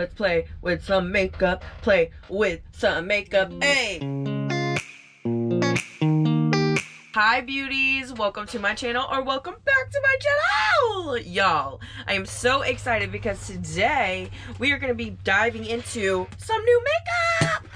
Let's play with some makeup, play with some makeup, hey! Hi beauties, welcome to my channel, or welcome back to my channel! Y'all, I am so excited because today we are going to be diving into some new makeup!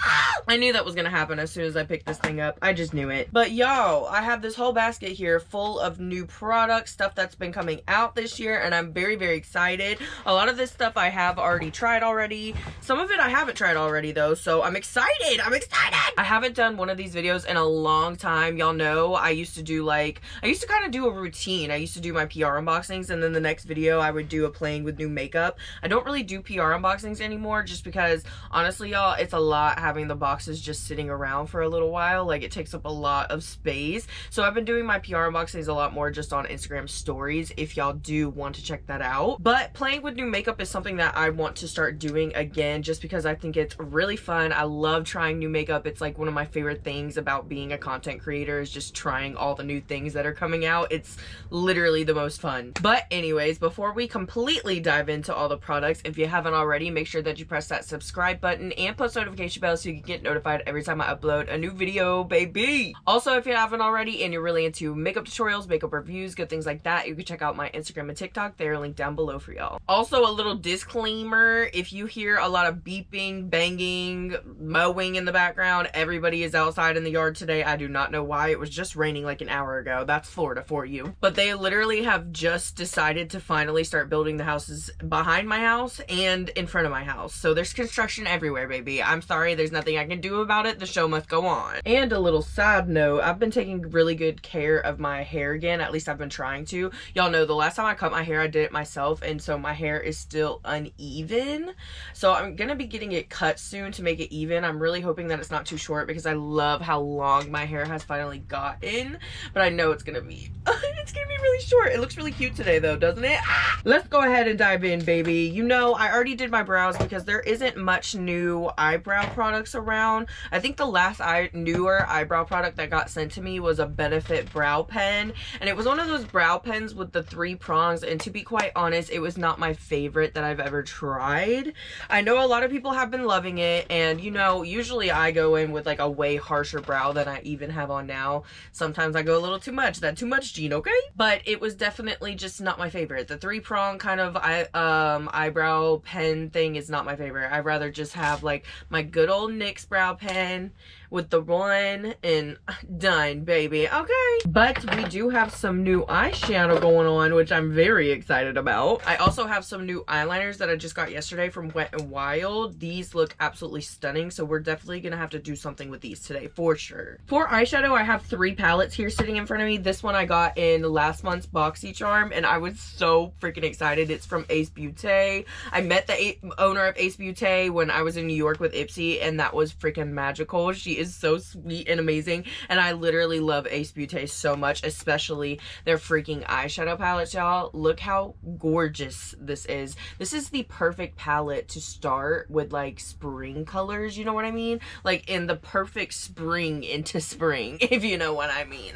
I knew that was going to happen as soon as I picked this thing up. I just knew it. But y'all, I have this whole basket here full of new products, stuff that's been coming out this year, and I'm very, very excited. A lot of this stuff I have already tried already. Some of it I haven't tried already though, so I'm excited! I'm excited! I haven't done one of these videos in a long time. Y'all know I used to kind of do a routine. I used to do my PR unboxings, and then the next video I would do a playing with new makeup. I don't really do PR unboxings anymore just because honestly y'all, it's a lot having the boxes just sitting around for a little while. Like, it takes up a lot of space. So I've been doing my PR unboxings a lot more just on Instagram stories if y'all do want to check that out. But playing with new makeup is something that I want to start doing again just because I think it's really fun. I love trying new makeup. It's like one of my favorite things about being a content creator is just trying all the new things that are coming out. It's literally the most fun. But anyways, before we completely dive into all the products, if you haven't already, make sure that you press that subscribe button and post notification bell so you can get notified every time I upload a new video, baby. Also, if you haven't already and you're really into makeup tutorials, makeup reviews, good things like that, you can check out my Instagram and TikTok. They're linked down below for y'all. Also, a little disclaimer, if you hear a lot of beeping, banging, mowing in the background, everybody is outside in the yard today. I do not know why. It was just raining like an hour ago. That's Florida for you. But they literally have just decided to finally start building the houses behind my house and in front of my house. So there's construction everywhere, baby. I'm sorry, there's nothing I can do about it. The show must go on. And a little side note, I've been taking really good care of my hair again. At least I've been trying to. Y'all know the last time I cut my hair, I did it myself, and so my hair is still uneven. So I'm gonna be getting it cut soon to make it even. I'm really hoping that it's not too short because I love how long my hair has finally gotten. But I know it's gonna be really short. It looks really cute today though, doesn't it? Let's go ahead and dive in, baby. You know, I already did my brows because there isn't much new eyebrow products around. I think the last newer eyebrow product that got sent to me was a Benefit brow pen, and it was one of those brow pens with the 3 prongs, and to be quite honest, it was not my favorite that I've ever tried. I know a lot of people have been loving it, and you know, usually I go in with like a way harsher brow than I even have on now. Sometimes I go a little too much. That too much, Gene, okay? But it was definitely just not my favorite. The 3-prong kind of eyebrow pen thing is not my favorite. I'd rather just have like my good old NYX brow pen with the one and done, baby, okay? But we do have some new eyeshadow going on, which I'm very excited about. I also have some new eyeliners that I just got yesterday from Wet n Wild. These look absolutely stunning, so we're definitely gonna have to do something with these today for sure. For eyeshadow, I have 3 palettes here sitting in front of me. This one I got in last month's BoxyCharm, and I was so freaking excited. It's from Ace Beauté. I met the owner of Ace Beauté when I was in New York with Ipsy, and that was freaking magical. She is so sweet and amazing, and I literally love Ace Beauté so much, especially their freaking eyeshadow palettes, y'all. Look how gorgeous this is. This is the perfect palette to start with, like, spring colors, you know what I mean? Like, in the perfect spring into spring, if you know what I mean.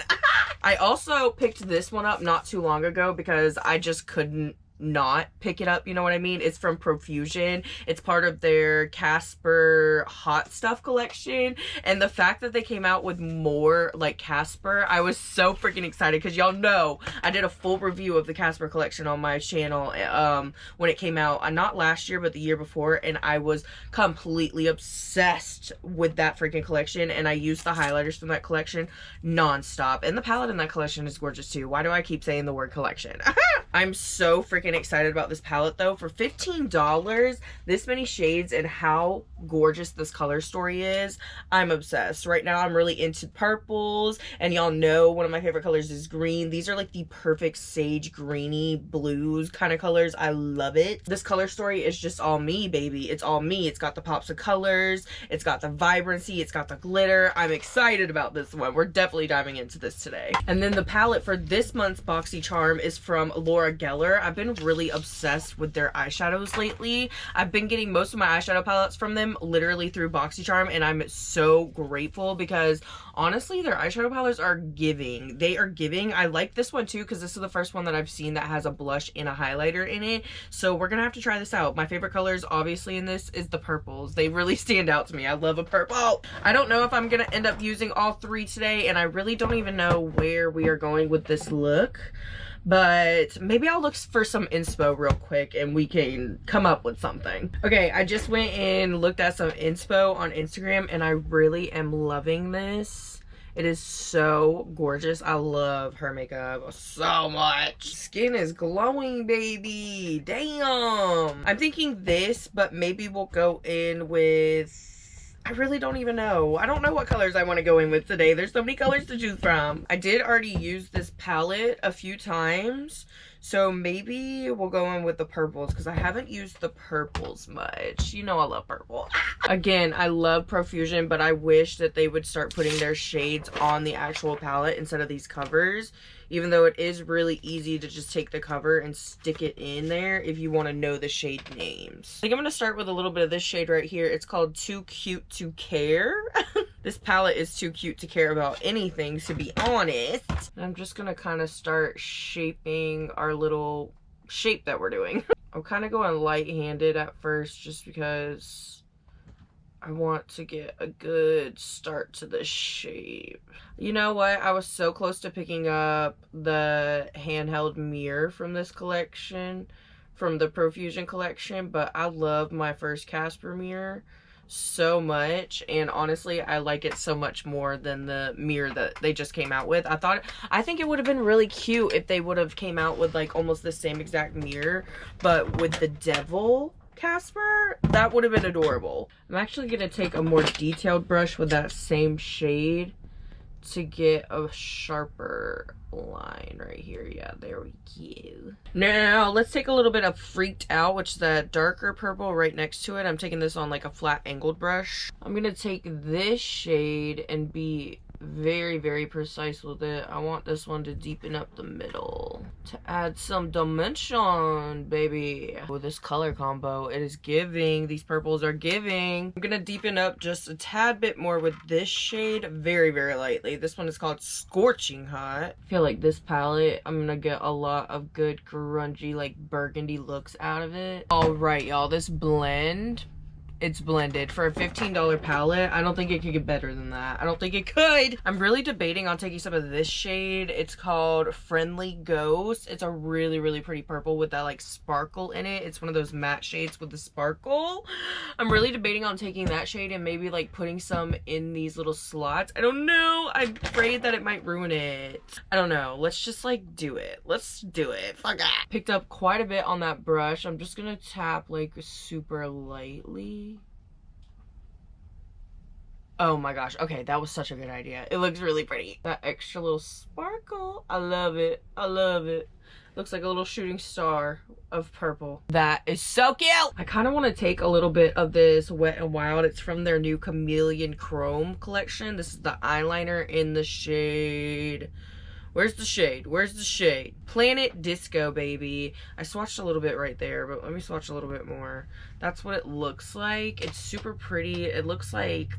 I also picked this one up not too long ago because I just couldn't not pick it up, you know what I mean? It's from Profusion. It's part of their Casper hot stuff collection, and the fact that they came out with more like Casper, I was so freaking excited because y'all know I did a full review of the Casper collection on my channel when it came out, not last year but the year before, and I was completely obsessed with that freaking collection, and I used the highlighters from that collection non-stop, and the palette in that collection is gorgeous too. Why do I keep saying the word collection? I'm so freaking excited about this palette though. For $15, this many shades, and how gorgeous this color story is, I'm obsessed. Right now I'm really into purples, and y'all know one of my favorite colors is green. These are like the perfect sage greeny blues kind of colors. I love it. This color story is just all me, baby. It's all me. It's got the pops of colors, it's got the vibrancy, it's got the glitter. I'm excited about this one. We're definitely diving into this today. And then the palette for this month's BoxyCharm is from Laura Geller. I've been really obsessed with their eyeshadows lately. I've been getting most of my eyeshadow palettes from them them literally through BoxyCharm, and I'm so grateful because honestly their eyeshadow palettes are giving. They are giving. I like this one too because this is the first one that I've seen that has a blush and a highlighter in it, so we're gonna have to try this out. My favorite colors obviously in this is the purples. They really stand out to me. I love a purple. I don't know if I'm gonna end up using all three today, and I really don't even know where we are going with this look, but maybe I'll look for some inspo real quick and we can come up with something. Okay, I just went and looked at some inspo on Instagram and I really am loving this. It is so gorgeous. I love her makeup so much. Skin is glowing, baby. Damn. I'm thinking this, but maybe we'll go in with, I really don't even know. I don't know what colors I want to go in with today. There's so many colors to choose from. I did already use this palette a few times, so maybe we'll go in with the purples because I haven't used the purples much. You know I love purple. Again, I love Profusion, but I wish that they would start putting their shades on the actual palette instead of these covers, even though it is really easy to just take the cover and stick it in there if you want to know the shade names. I think I'm going to start with a little bit of this shade right here. It's called Too Cute to Care. This palette is too cute to care about anything, to be honest. And I'm just going to kind of start shaping our little shape that we're doing. I'm kind of going light-handed at first just because I want to get a good start to the shape. You know what? I was so close to picking up the handheld mirror from this collection, from the Profusion collection, but I love my first Casper mirror so much, and honestly I like it so much more than the mirror that they just came out with. I think it would have been really cute if they would have came out with like almost the same exact mirror, but with the devil Casper, that would have been adorable. I'm actually going to take a more detailed brush with that same shade to get a sharper line right here. Yeah, there we go. Now let's take a little bit of Freaked Out, which is that darker purple right next to it. I'm taking this on like a flat angled brush. I'm going to take this shade and be very, very precise with it. I want this one to deepen up the middle to add some dimension, baby. With this color combo, it is giving. These purples are giving. I'm gonna deepen up just a tad bit more with this shade, very, very lightly. This one is called Scorching Hot. I feel like this palette, I'm gonna get a lot of good grungy, like burgundy looks out of it. All right, y'all, this blend, it's blended. For a $15 palette, I don't think it could get better than that. I don't think it could. I'm really debating on taking some of this shade. It's called Friendly Ghost. It's a really, really pretty purple with that like sparkle in it. It's one of those matte shades with the sparkle. I'm really debating on taking that shade and maybe like putting some in these little slots. I don't know. I'm afraid that it might ruin it. I don't know. Let's just like do it. Let's do it. Fuck it. Picked up quite a bit on that brush. I'm just gonna tap like super lightly. Oh my gosh, okay, that was such a good idea. It looks really pretty. That extra little sparkle, I love it. I love it. Looks like a little shooting star of purple. That is so cute. I kind of want to take a little bit of this Wet n Wild. It's from their new Chameleon Chrome collection. This is the eyeliner in the shade. Where's the shade? Where's the shade? Planet Disco, baby. I swatched a little bit right there, but let me swatch a little bit more. That's what it looks like. It's super pretty. It looks like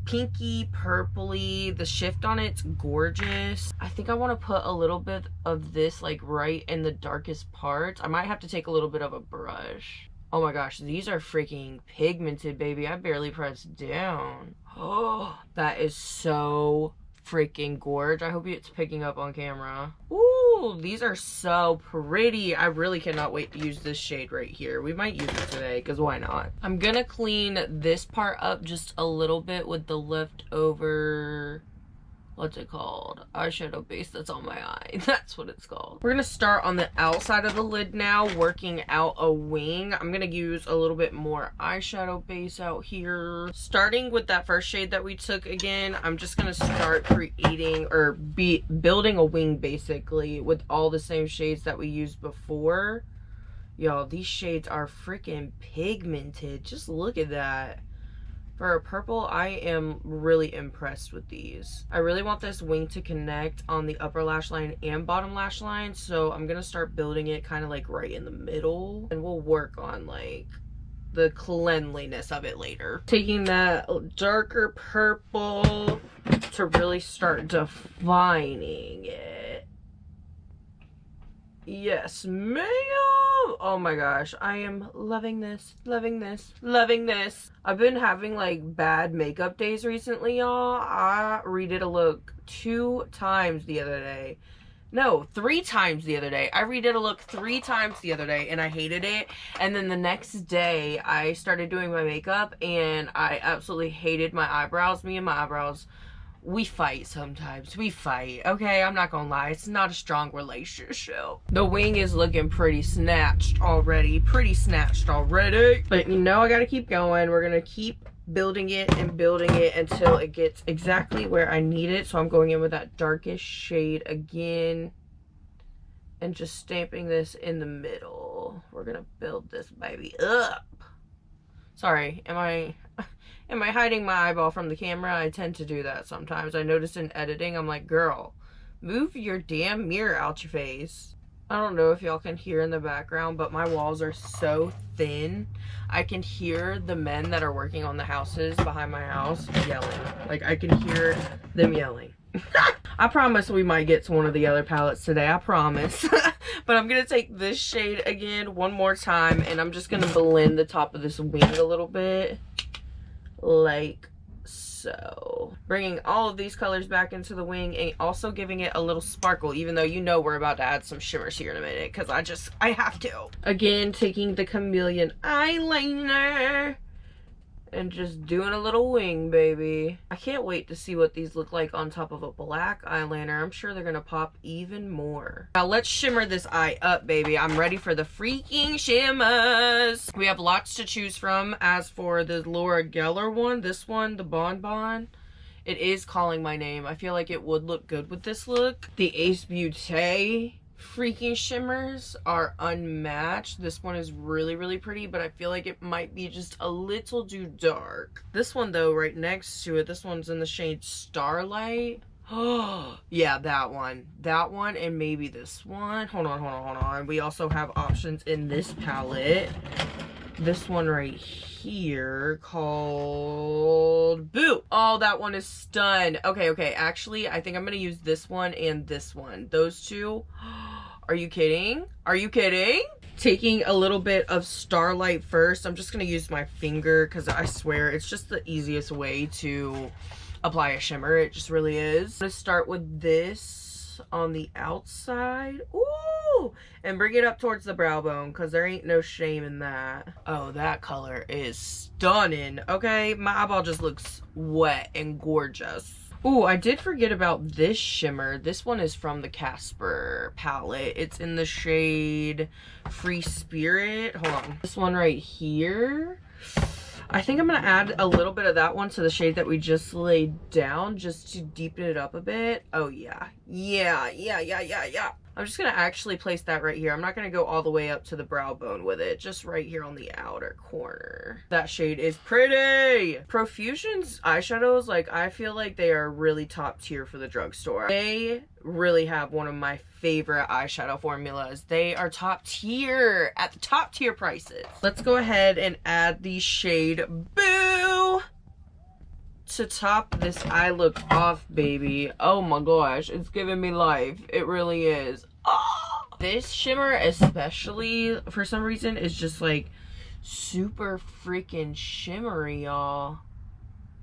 pinky purpley. The shift on it's gorgeous. I think I want to put a little bit of this like right in the darkest parts. I might have to take a little bit of a brush. Oh my gosh, these are freaking pigmented, baby. I barely pressed down. Oh, that is so freaking gorge. I hope it's picking up on camera. Ooh, these are so pretty. I really cannot wait to use this shade right here. We might use it today because why not? I'm gonna clean this part up just a little bit with the leftover, what's it called? Eyeshadow base that's on my eye. That's what it's called. We're gonna start on the outside of the lid now, working out a wing. I'm gonna use a little bit more eyeshadow base out here. Starting with that first shade that we took again, I'm just gonna start creating or building a wing basically with all the same shades that we used before. Y'all, these shades are freaking pigmented. Just look at that. For a purple, I am really impressed with these. I really want this wing to connect on the upper lash line and bottom lash line, so I'm gonna start building it kind of like right in the middle, and we'll work on like the cleanliness of it later. Taking that darker purple to really start defining it. Yes, ma'am. Oh my gosh, I am loving this, loving this, loving this. I've been having like bad makeup days recently, y'all. I redid a look 2 times the other day. No, 3 times the other day. I redid a look 3 times the other day and I hated it. And then the next day I started doing my makeup and I absolutely hated my eyebrows. Me and my eyebrows, we fight sometimes. We fight, okay? I'm not gonna lie. It's not a strong relationship. The wing is looking pretty snatched already. But you know I gotta keep going. We're gonna keep building it and building it until it gets exactly where I need it. So I'm going in with that darkest shade again and just stamping this in the middle. We're gonna build this baby up. Sorry, am I hiding my eyeball from the camera? I tend to do that sometimes. I notice in editing, I'm like, girl, move your damn mirror out your face. I don't know if y'all can hear in the background, but my walls are so thin. I can hear the men that are working on the houses behind my house yelling. Like, I can hear them yelling. I promise we might get to one of the other palettes today. I promise. But I'm going to take this shade again one more time, and I'm just going to blend the top of this wing a little bit. Like so. Bringing all of these colors back into the wing and also giving it a little sparkle, even though you know we're about to add some shimmers here in a minute, because I have to. Again, taking the Chameleon eyeliner and just doing a little wing, baby. I can't wait to see what these look like on top of a black eyeliner. I'm sure they're gonna pop even more. Now let's shimmer this eye up, baby. I'm ready for the freaking shimmers. We have lots to choose from. As for the Laura Geller one, this one, the Bonbon, it is calling my name. I feel like it would look good with this look. The Ace Beauté freaking shimmers are unmatched. This one is really, really pretty, but I feel like it might be just a little too dark. This one though, right next to it, this one's in the shade Starlight. Oh yeah, that one, and maybe this one. Hold on. We also have options in this palette. This one right here called Boo. Oh, that one is stun. Okay, actually I think I'm gonna use this one and this one. Those two. Are you kidding? Taking a little bit of Starlight first. I'm just gonna use my finger because I swear it's just the easiest way to apply a shimmer. It just really is. I'm gonna start with this on the outside. Ooh! And bring it up towards the brow bone because there ain't no shame in that. Oh, that color is stunning. Okay, my eyeball just looks wet and gorgeous. Ooh, I did forget about this shimmer. This one is from the Casper palette. It's in the shade Free Spirit. Hold on. This one right here. I think I'm going to add a little bit of that one to the shade that we just laid down just to deepen it up a bit. Oh, yeah. Yeah. I'm just going to actually place that right here. I'm not going to go all the way up to the brow bone with it. Just right here on the outer corner. That shade is pretty. Profusion's eyeshadows, like, I feel like they are really top tier for the drugstore. They really have one of my favorite eyeshadow formulas. They are top tier at the top tier prices. Let's go ahead and add the shade Boo to top this eye look off, baby. Oh my gosh, it's giving me life. It really is. Oh! This shimmer especially, for some reason, is just like super freaking shimmery, y'all.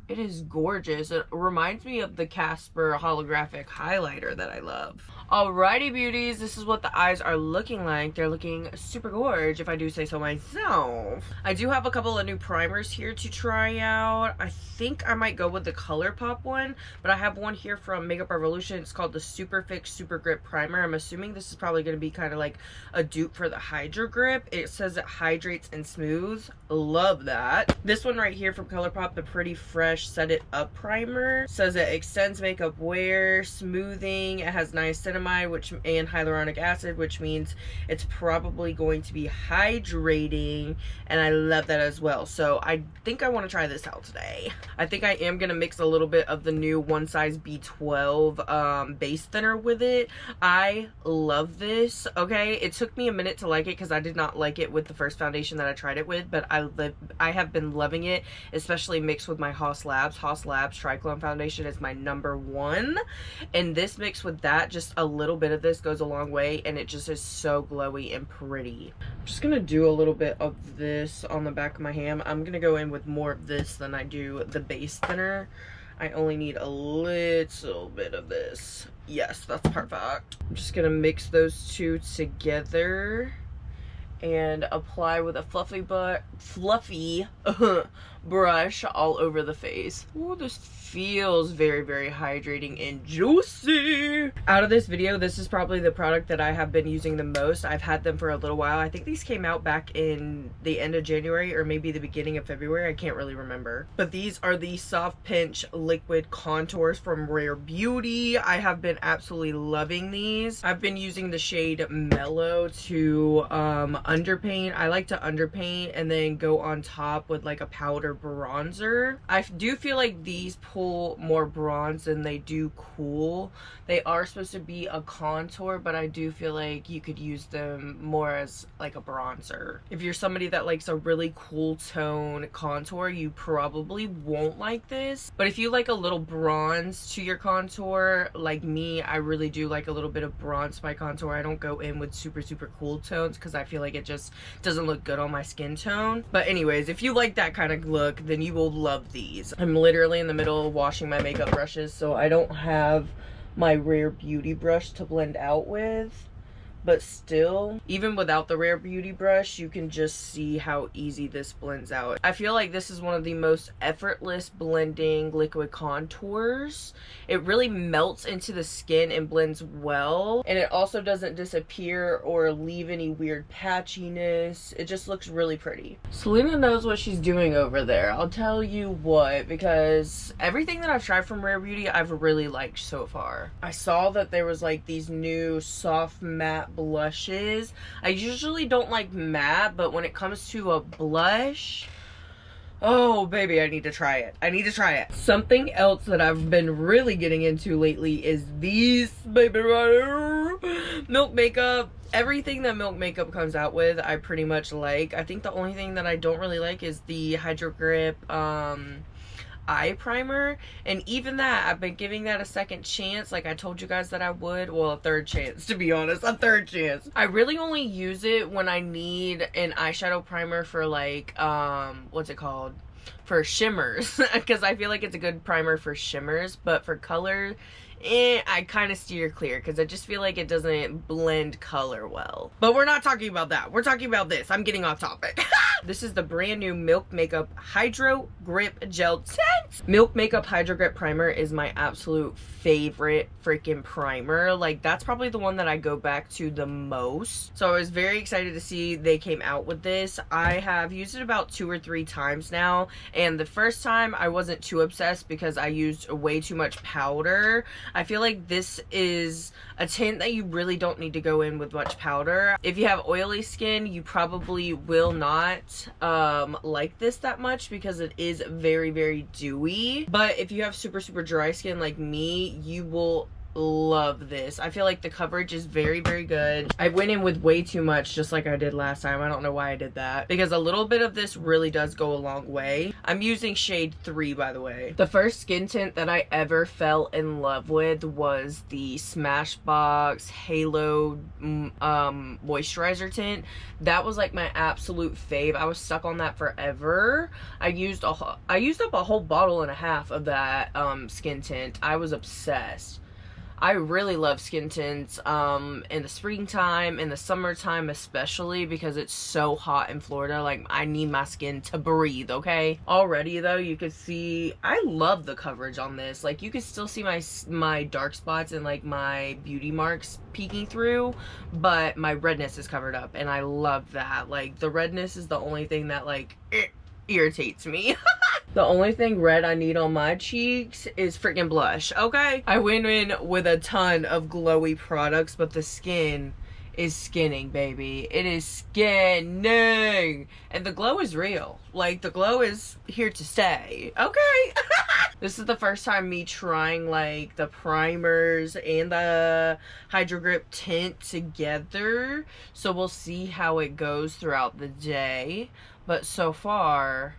It is gorgeous. It reminds me of the Casper holographic highlighter that I love. Alrighty, beauties, this is what the eyes are looking like. They're looking super gorgeous, if I do say so myself. I do have a couple of new primers here to try out. I think I might go with the ColourPop one, but I have one here from Makeup Revolution. It's called the Super Fix Super Grip Primer. I'm assuming this is probably going to be kind of like a dupe for the Hydro Grip. It says it hydrates and smooths. Love that. This one right here from ColourPop, the Pretty Fresh Fresh Set It Up Primer. It says it extends makeup wear, smoothing. It has niacinamide and hyaluronic acid, which means it's probably going to be hydrating, and I love that as well. So I think I want to try this out today. I think I am going to mix a little bit of the new One Size B12 base thinner with it. I love this. Okay, it took me a minute to like it because I did not like it with the first foundation that I tried it with, but I have been loving it, especially mixed with my Haus Labs Triclone foundation is my #1, and this mixed with that, just a little bit of this goes a long way, and it just is so glowy and pretty. I'm just gonna do a little bit of this on the back of my hand. I'm gonna go in with more of this than I do the base thinner. I only need a little bit of this. Yes, that's perfect. I'm just gonna mix those two together and apply with a fluffy brush all over the face. Oh, this feels very, very hydrating and juicy. Out of this video, this is probably the product that I have been using the most. I've had them for a little while. I think these came out back in the end of January or maybe the beginning of February. I can't really remember. But these are the Soft Pinch Liquid Contours from Rare Beauty. I have been absolutely loving these. I've been using the shade Mellow to underpaint. I like to underpaint and then go on top with like a powder bronzer. I do feel like these pull more bronze than they do cool. They are supposed to be a contour, but I do feel like you could use them more as like a bronzer. If you're somebody that likes a really cool tone contour, you probably won't like this. But if you like a little bronze to your contour, like me, I really do like a little bit of bronze to my contour. I don't go in with super cool tones because I feel like it just doesn't look good on my skin tone. But anyways, if you like that kind of look, then you will love these. I'm literally in the middle of washing my makeup brushes, so I don't have my Rare Beauty brush to blend out with. But still, even without the Rare Beauty brush, you can just see how easy this blends out. I feel like this is one of the most effortless blending liquid contours. It really melts into the skin and blends well. And it also doesn't disappear or leave any weird patchiness. It just looks really pretty. Selena knows what she's doing over there. I'll tell you what, because everything that I've tried from Rare Beauty, I've really liked so far. I saw that there was like these new soft matte blushes. I usually don't like matte, but when it comes to a blush, oh baby, I need to try it. I need to try it. Something else that I've been really getting into lately is these baby Milk Makeup. Everything that Milk Makeup comes out with, I pretty much like. I think the only thing that I don't really like is the Hydro Grip eye primer, and even that, I've been giving that a second chance, like I told you guys that I would. Well, a third chance, to be honest. A third chance. I really only use it when I need an eyeshadow primer for like what's it called, for shimmers, because I feel like it's a good primer for shimmers, but for color, I kind of steer clear because I just feel like it doesn't blend color well. But we're not talking about that. We're talking about this. I'm getting off topic. This is the brand new Milk Makeup Hydro Grip Gel Tint. Milk Makeup Hydro Grip Primer is my absolute favorite freaking primer. Like, that's probably the one that I go back to the most. So I was very excited to see they came out with this. I have used it about 2 or 3 times now, and the first time I wasn't too obsessed because I used way too much powder. I feel like this is a tint that you really don't need to go in with much powder. If you have oily skin, you probably will not like this that much because it is very dewy. But if you have super dry skin like me, you will love this. I feel like the coverage is very good. I went in with way too much, just like I did last time. I don't know why I did that, because a little bit of this really does go a long way. I'm using shade 3, by the way. The first skin tint that I ever fell in love with was the Smashbox Halo moisturizer tint. That was like my absolute fave. I was stuck on that forever. I used up a whole bottle and a half of that skin tint. I was obsessed. I really love skin tints in the springtime, in the summertime especially, because it's so hot in Florida. Like, I need my skin to breathe, okay? Already though, you can see I love the coverage on this. Like, you can still see my dark spots and like my beauty marks peeking through, but my redness is covered up, and I love that. Like, the redness is the only thing that like irritates me. The only thing red I need on my cheeks is freaking blush, okay? I went in with a ton of glowy products, but the skin is skinning, baby. It is skinning. And the glow is real. Like, the glow is here to stay, okay? This is the first time me trying, like, the primers and the Hydro Grip tint together. So we'll see how it goes throughout the day. But so far,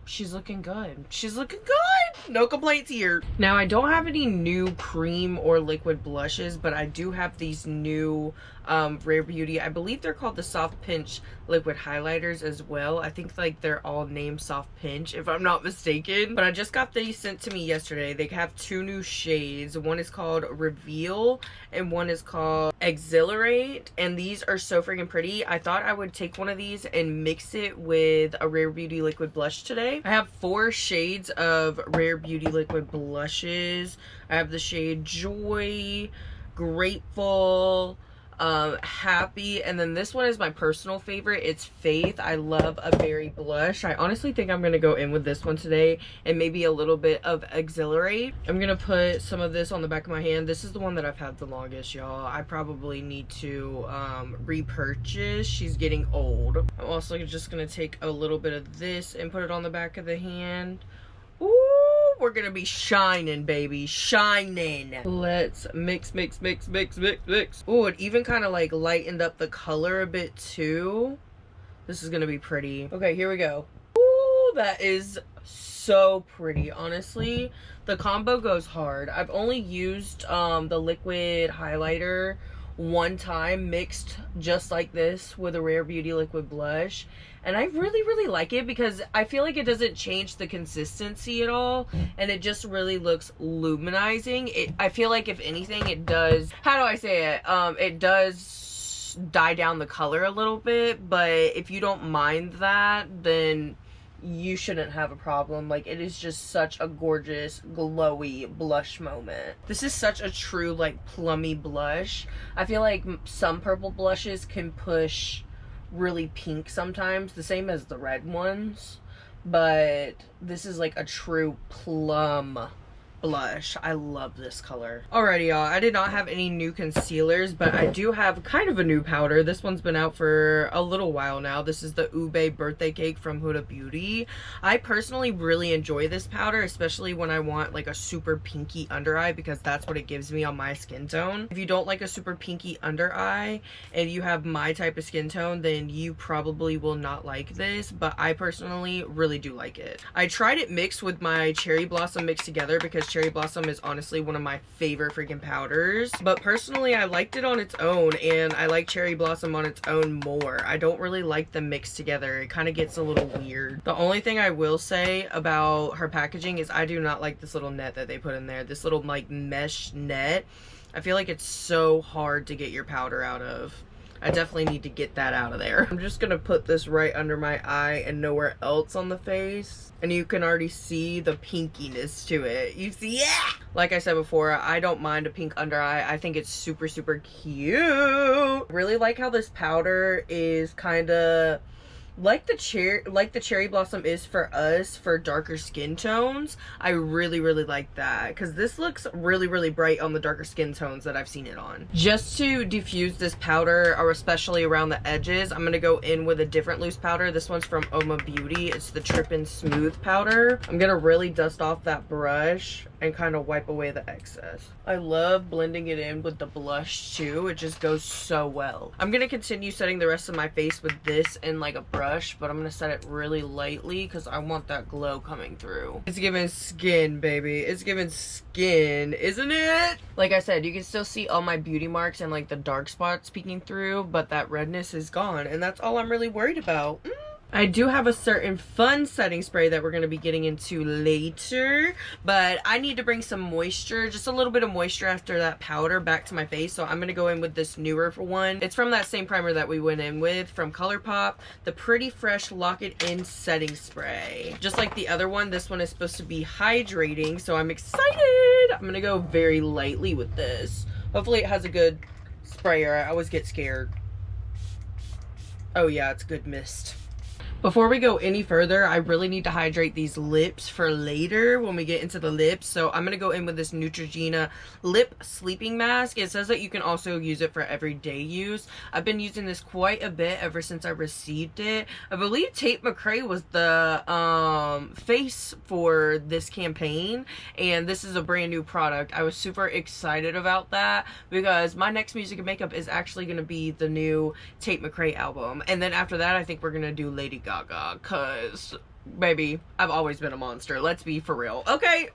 she's looking good. She's looking good. No complaints here. Now, I don't have any new cream or liquid blushes, but I do have these new Rare Beauty. I believe they're called the Soft Pinch liquid highlighters as well. I think like they're all named Soft Pinch if I'm not mistaken. But I just got these sent to me yesterday. They have two new shades. One is called Reveal and one is called Exhilarate. And these are so freaking pretty. I thought I would take one of these and mix it with a Rare Beauty liquid blush today. I have 4 shades of Rare Beauty liquid blushes. I have the shade Joy, Grateful, Happy, and then this one is my personal favorite. It's Faith. I love a berry blush. I honestly think I'm gonna go in with this one today and maybe a little bit of Exhilarate. I'm gonna put some of this on the back of my hand. This is the one that I've had the longest, y'all. I probably need to repurchase. She's getting old. I'm also just gonna take a little bit of this and put it on the back of the hand. Ooh, we're gonna be shining, baby, shining. Let's mix, mix, mix, mix, mix, mix. Ooh, it even kind of like lightened up the color a bit too. This is gonna be pretty. Okay, here we go. Ooh, that is so pretty, honestly. The combo goes hard. I've only used the liquid highlighter one time mixed just like this with a Rare Beauty liquid blush, and I really like it because I feel like it doesn't change the consistency at all, and it just really looks luminizing. I feel like if anything it does, how do I say it, it does dye down the color a little bit, but if you don't mind that, then you shouldn't have a problem. Like, it is just such a gorgeous glowy blush moment. This is such a true like plummy blush. I feel like some purple blushes can push really pink sometimes, the same as the red ones, but this is like a true plum blush. I love this color. Alrighty, y'all, I did not have any new concealers, but I do have kind of a new powder. This one's been out for a little while now. This is the Ube Birthday Cake from Huda Beauty. I personally really enjoy this powder, especially when I want like a super pinky under eye, because that's what it gives me on my skin tone. If you don't like a super pinky under eye and you have my type of skin tone, then you probably will not like this, but I personally really do like it. I tried it mixed with my Cherry Blossom mixed together because Cherry Blossom is honestly one of my favorite freaking powders, but personally I liked it on its own, and I like Cherry Blossom on its own more. I don't really like them mixed together. It kind of gets a little weird. The only thing I will say about her packaging is I do not like this little net that they put in there. This little like mesh net. I feel like it's so hard to get your powder out of. I definitely need to get that out of there. I'm just gonna put this right under my eye and nowhere else on the face. And you can already see the pinkiness to it. You see, yeah! Like I said before, I don't mind a pink under eye. I think it's super, super cute. Really like how this powder is kind of like the Cherry Blossom is for us for darker skin tones. I really like that, because this looks really bright on the darker skin tones that I've seen it on. Just to diffuse this powder, or especially around the edges, I'm gonna go in with a different loose powder. This one's from Oma Beauty. It's the Trippin' Smooth powder. I'm gonna really dust off that brush and kind of wipe away the excess. I love blending it in with the blush too. It just goes so well. I'm gonna continue setting the rest of my face with this in like a brush, but I'm gonna set it really lightly because I want that glow coming through. It's giving skin, baby. It's giving skin, isn't it? Like I said, you can still see all my beauty marks and like the dark spots peeking through, but that redness is gone, and that's all I'm really worried about. I do have a certain fun setting spray that we're going to be getting into later, but I need to bring some moisture, just a little bit of moisture after that powder back to my face, so I'm going to go in with this newer one. It's from that same primer that we went in with from ColourPop, the Pretty Fresh Lock It In Setting Spray. Just like the other one, this one is supposed to be hydrating, so I'm excited. I'm going to go very lightly with this. Hopefully it has a good sprayer. I always get scared. Oh yeah, it's good mist. Before we go any further, I really need to hydrate these lips for later when we get into the lips. So I'm going to go in with this Neutrogena lip sleeping mask. It says that you can also use it for everyday use. I've been using this quite a bit ever since I received it. I believe Tate McRae was the face for this campaign, and this is a brand new product. I was super excited about that because my next music and makeup is actually going to be the new Tate McRae album. And then after that, I think we're going to do Lady Gaga, cause baby, I've always been a monster. Let's be for real. Okay.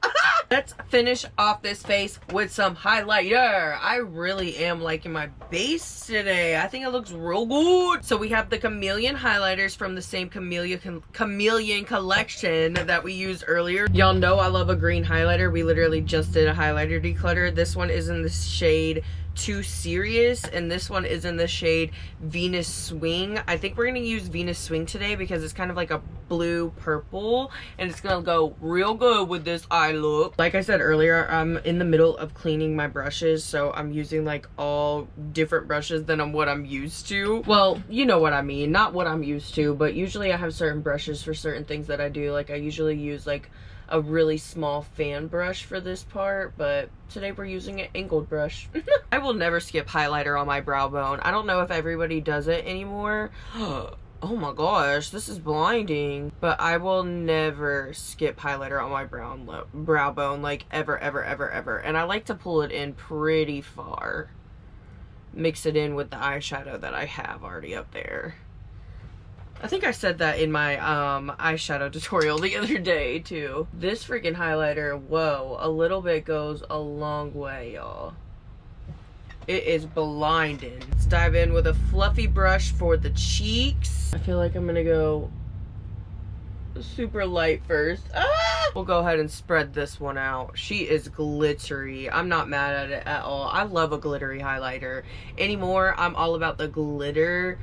Let's finish off this face with some highlighter. I really am liking my base today. I think it looks real good. So we have the Chameleon highlighters from the same Chameleon collection that we used earlier. Y'all know I love a green highlighter. We literally just did a highlighter declutter. This one is in the shade Too Serious, and this one is in the shade Venus Swing. I think we're gonna use Venus Swing today because it's kind of like a blue purple, and it's gonna go real good with this eye look. Like I said earlier, I'm in the middle of cleaning my brushes, so I'm using like all different brushes than what I'm used to. Well, you know what I mean, not what I'm used to, but usually I have certain brushes for certain things that I do. Like I usually use like a really small fan brush for this part, but today we're using an angled brush. I will never skip highlighter on my brow bone. I don't know if everybody does it anymore. Oh my gosh, this is blinding. But I will never skip highlighter on my brow bone, like ever, ever, ever, ever. And I like to pull it in pretty far. Mix it in with the eyeshadow that I have already up there. I think I said that in my eyeshadow tutorial the other day too. This freaking highlighter, whoa, a little bit goes a long way, y'all. It is blinding. Let's dive in with a fluffy brush for the cheeks. I feel like I'm gonna go super light first. Ah! We'll go ahead and spread this one out. She is glittery. I'm not mad at it at all. I love a glittery highlighter. Anymore, I'm all about the glitter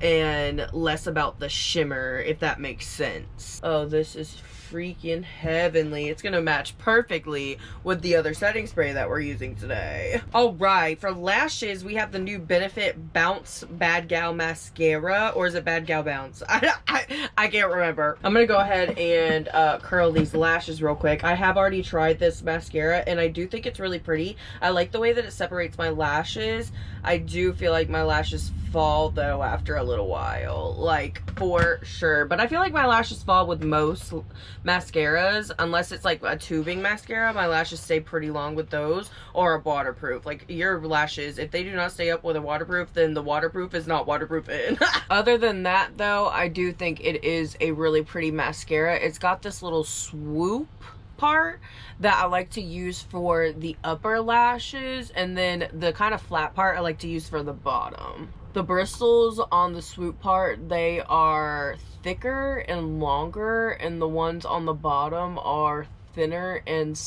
and less about the shimmer, if that makes sense. Oh, this is freaking heavenly. It's gonna match perfectly with the other setting spray that we're using today. All right, for lashes, we have the new Benefit Bounce Bad Gal Mascara, or is it Bad Gal Bounce? I can't remember. I'm gonna go ahead and curl these lashes real quick. I have already tried this mascara, and I do think it's really pretty. I like the way that it separates my lashes. I do feel like my lashes fall though after a little while, like for sure. But I feel like my lashes fall with most mascaras, unless it's like a tubing mascara. My lashes stay pretty long with those, or a waterproof. Like your lashes, if they do not stay up with a waterproof, then the waterproof is not waterproof in. Other than that though, I do think it is a really pretty mascara. It's got this little swoop part that I like to use for the upper lashes, and then the kind of flat part I like to use for the bottom. The bristles on the swoop part, they are thicker and longer, and the ones on the bottom are thinner and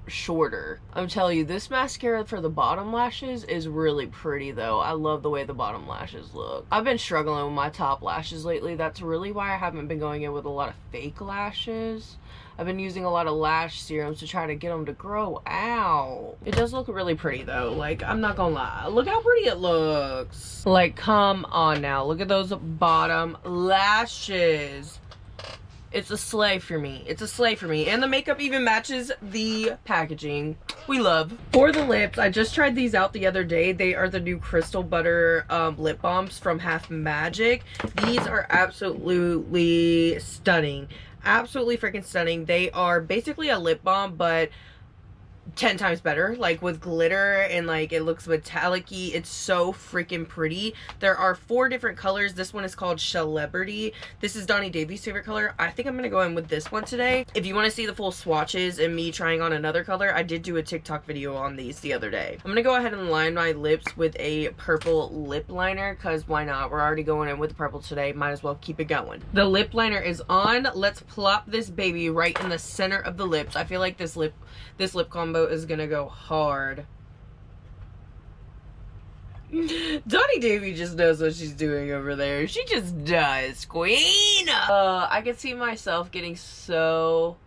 shorter. I'm telling you, this mascara for the bottom lashes is really pretty though. I love the way the bottom lashes look. I've been struggling with my top lashes lately. That's really why I haven't been going in with a lot of fake lashes. I've been using a lot of lash serums to try to get them to grow out. It does look really pretty though. Like, I'm not gonna lie. Look how pretty it looks. Like, come on now. Look at those bottom lashes. It's a slay for me. It's a slay for me. And the makeup even matches the packaging. We love. For the lips, I just tried these out the other day. They are the new Crystal Butter lip balms from Half Magic. These are absolutely stunning. Absolutely freaking stunning. They are basically a lip balm, but 10 times better, like with glitter, and like it looks metallic-y. It's so freaking pretty. There are 4 different colors. This one is called Shell-ebrity. This is Donnie Davies' favorite color. I think I'm gonna go in with this one today. If you want to see the full swatches and me trying on another color, I did do a TikTok video on these the other day. I'm gonna go ahead and line my lips with a purple lip liner, because why not? We're already going in with the purple today. Might as well keep it going. The lip liner is on. Let's plop this baby right in the center of the lips. I feel like this lip combo is gonna go hard. Donnie Davy just knows what she's doing over there. She just does, queen. I could see myself getting so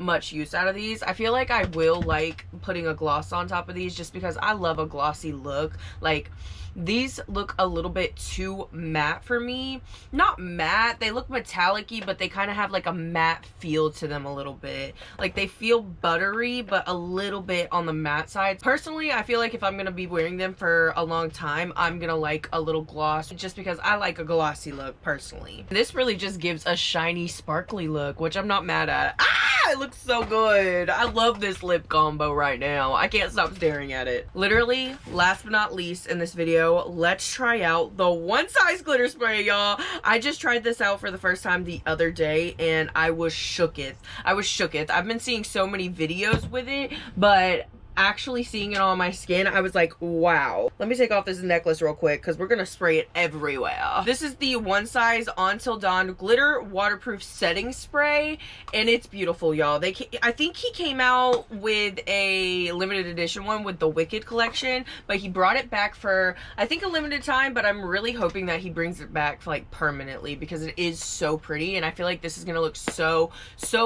much use out of these. I feel like I will like putting a gloss on top of these just because I love a glossy look. Like, these look a little bit too matte for me. Not matte, they look metallic-y, but they kind of have like a matte feel to them a little bit. Like, they feel buttery, but a little bit on the matte side. Personally, I feel like if I'm gonna be wearing them for a long time, I'm gonna like a little gloss just because I like a glossy look personally. This really just gives a shiny, sparkly look, which I'm not mad at. Ah, it looks so good. I love this lip combo right now. I can't stop staring at it. Literally, last but not least in this video, let's try out the One Size glitter spray, y'all. I just tried this out for the first time the other day and I was shooketh. I've been seeing so many videos with it, but actually seeing it on my skin, I was like, wow. Let me take off this necklace real quick because we're gonna spray it everywhere. This is the One Size Until Dawn Glitter Waterproof Setting Spray, and it's beautiful, y'all. I think he came out with a limited edition one with the Wicked collection, but he brought it back for, I think, a limited time, but I'm really hoping that he brings it back like permanently because it is so pretty, and I feel like this is gonna look so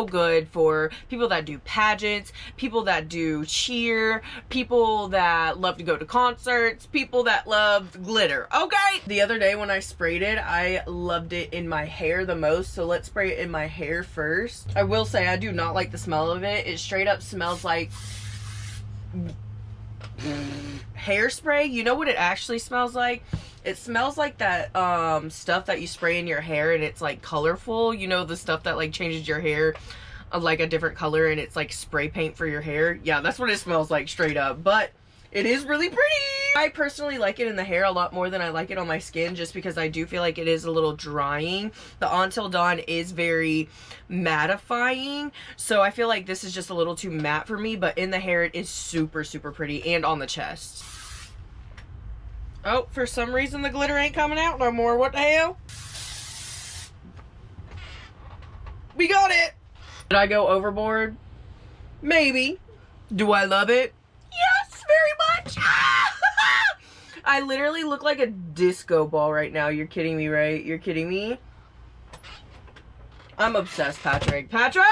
good for people that do pageants, people that do cheer, people that love to go to concerts, people that love glitter, okay? The other day when I sprayed it, I loved it in my hair the most, so let's spray it in my hair first. I will say I do not like the smell of it. It straight up smells like hairspray. You know what it actually smells like? It smells like that stuff that you spray in your hair and it's like colorful. You know, the stuff that like changes your hair like a different color and it's like spray paint for your hair. Yeah, that's what it smells like straight up, but it is really pretty. I personally like it in the hair a lot more than I like it on my skin just because I do feel like it is a little drying. The Until Dawn is very mattifying, so I feel like this is just a little too matte for me, but in the hair it is super pretty, and on the chest. Oh, for some reason the glitter ain't coming out no more. What the hell? We got it! Did I go overboard? Maybe. Do I love it? Yes, very much. I literally look like a disco ball right now. You're kidding me, right? You're kidding me? I'm obsessed, Patrick. Patrick!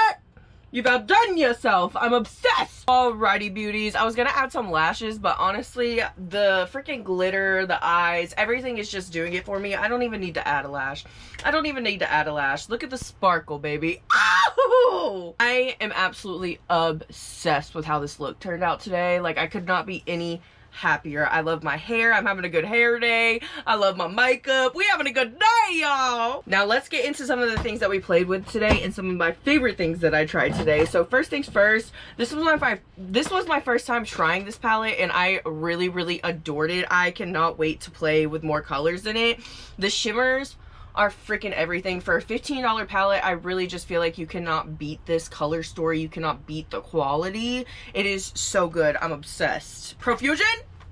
You've outdone yourself. I'm obsessed. Alrighty, beauties. I was gonna add some lashes, but honestly, the freaking glitter, the eyes, everything is just doing it for me. I don't even need to add a lash. I don't even need to add a lash. Look at the sparkle, baby. Oh! I am absolutely obsessed with how this look turned out today. Like, I could not be any happier. I love my hair. I'm having a good hair day. I love my makeup. We having a good day, y'all. Now let's get into some of the things that we played with today and some of my favorite things that I tried today. So first things first, this was my first time trying this palette and I really adored it. I cannot wait to play with more colors in it. The shimmers are freaking everything. For a $15 palette, I really just feel like you cannot beat this color story. You cannot beat the quality. It is so good. I'm obsessed. Profusion,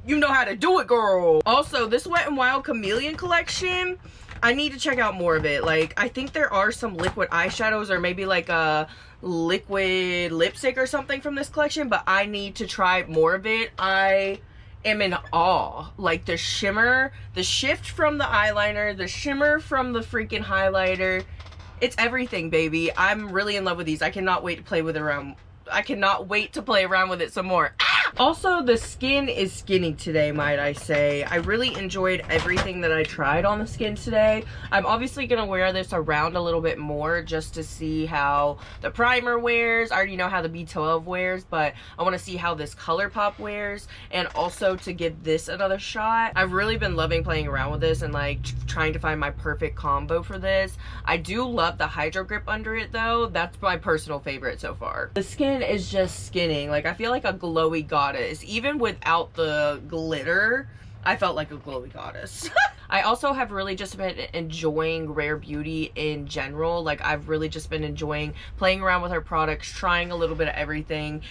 you know how to do it, girl. Also, this Wet n Wild Chameleon collection, I need to check out more of it. Like, I think there are some liquid eyeshadows or maybe like a liquid lipstick or something from this collection, but I need to try more of it. I am in awe. Like, the shimmer, the shift from the eyeliner, the shimmer from the freaking highlighter, it's everything, baby. I'm really in love with these. I cannot wait to play with it around. I cannot wait to play around with it some more. Ah! Also, the skin is skinny today, might I say. I really enjoyed everything that I tried on the skin today. I'm obviously gonna wear this around a little bit more just to see how the primer wears. I already know how the B12 wears, but I want to see how this ColourPop wears, and also to give this another shot. I've really been loving playing around with this and like trying to find my perfect combo for this. I do love the Hydro Grip under it though. That's my personal favorite so far. The skin is just skinning. Like, I feel like a glowy goddess. Even without the glitter, I felt like a glowy goddess. I also have really just been enjoying Rare Beauty in general. Like, I've really just been enjoying playing around with her products, trying a little bit of everything.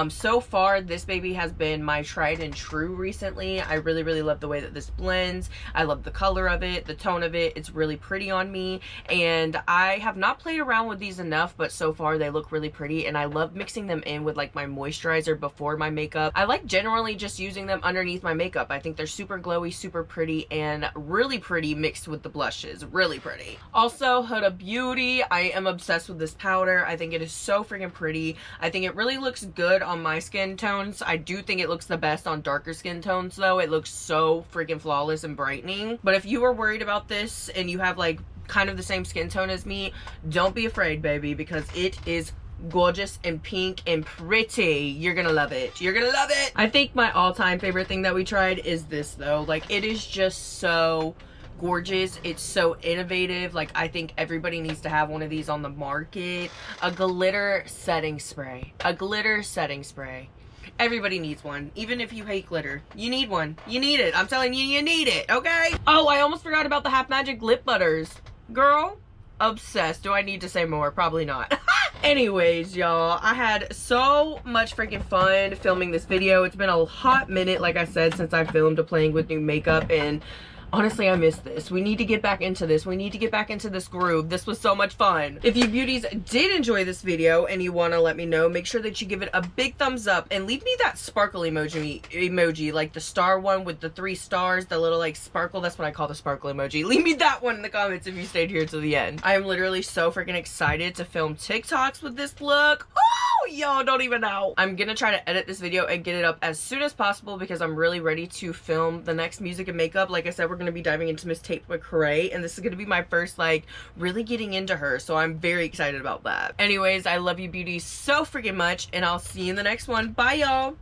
So far, this baby has been my tried and true recently. I really love the way that this blends. I love the color of it, the tone of it. It's really pretty on me. And I have not played around with these enough, but so far they look really pretty. And I love mixing them in with like my moisturizer before my makeup. I like generally just using them underneath my makeup. I think they're super glowy, super pretty, and really pretty mixed with the blushes. Really pretty. Also, Huda Beauty. I am obsessed with this powder. I think it is so freaking pretty. I think it really looks good on my skin tones. I do think it looks the best on darker skin tones though. It looks so freaking flawless and brightening. But if you are worried about this and you have like kind of the same skin tone as me, don't be afraid, baby, because it is gorgeous and pink and pretty. You're gonna love it. You're gonna love it. I think my all-time favorite thing that we tried is this though. Like, it is just so gorgeous. It's so innovative. Like, I think everybody needs to have one of these on the market. A glitter setting spray. A glitter setting spray. Everybody needs one. Even if you hate glitter, you need one. You need it. I'm telling you, you need it, okay? Oh, I almost forgot about the Half Magic lip butters. Girl, obsessed. Do I need to say more? Probably not. Anyways, y'all, I had so much freaking fun filming this video. It's been a hot minute, like I said, since I filmed a playing with new makeup, and honestly, I missed this. We need to get back into this. We need to get back into this groove. This was so much fun. If you beauties did enjoy this video and you want to let me know, make sure that you give it a big thumbs up and leave me that sparkle emoji, like the star one with the 3 stars, the little like sparkle. That's what I call the sparkle emoji. Leave me that one in the comments if you stayed here till the end. I am literally so freaking excited to film TikToks with this look. Oh, y'all don't even know. I'm gonna try to edit this video and get it up as soon as possible because I'm really ready to film the next music and makeup. Like I said, we're gonna be diving into Miss Tate McRae, and this is gonna be my first like really getting into her, so I'm very excited about that. Anyways, I love you beauties so freaking much, and I'll see you in the next one. Bye, y'all.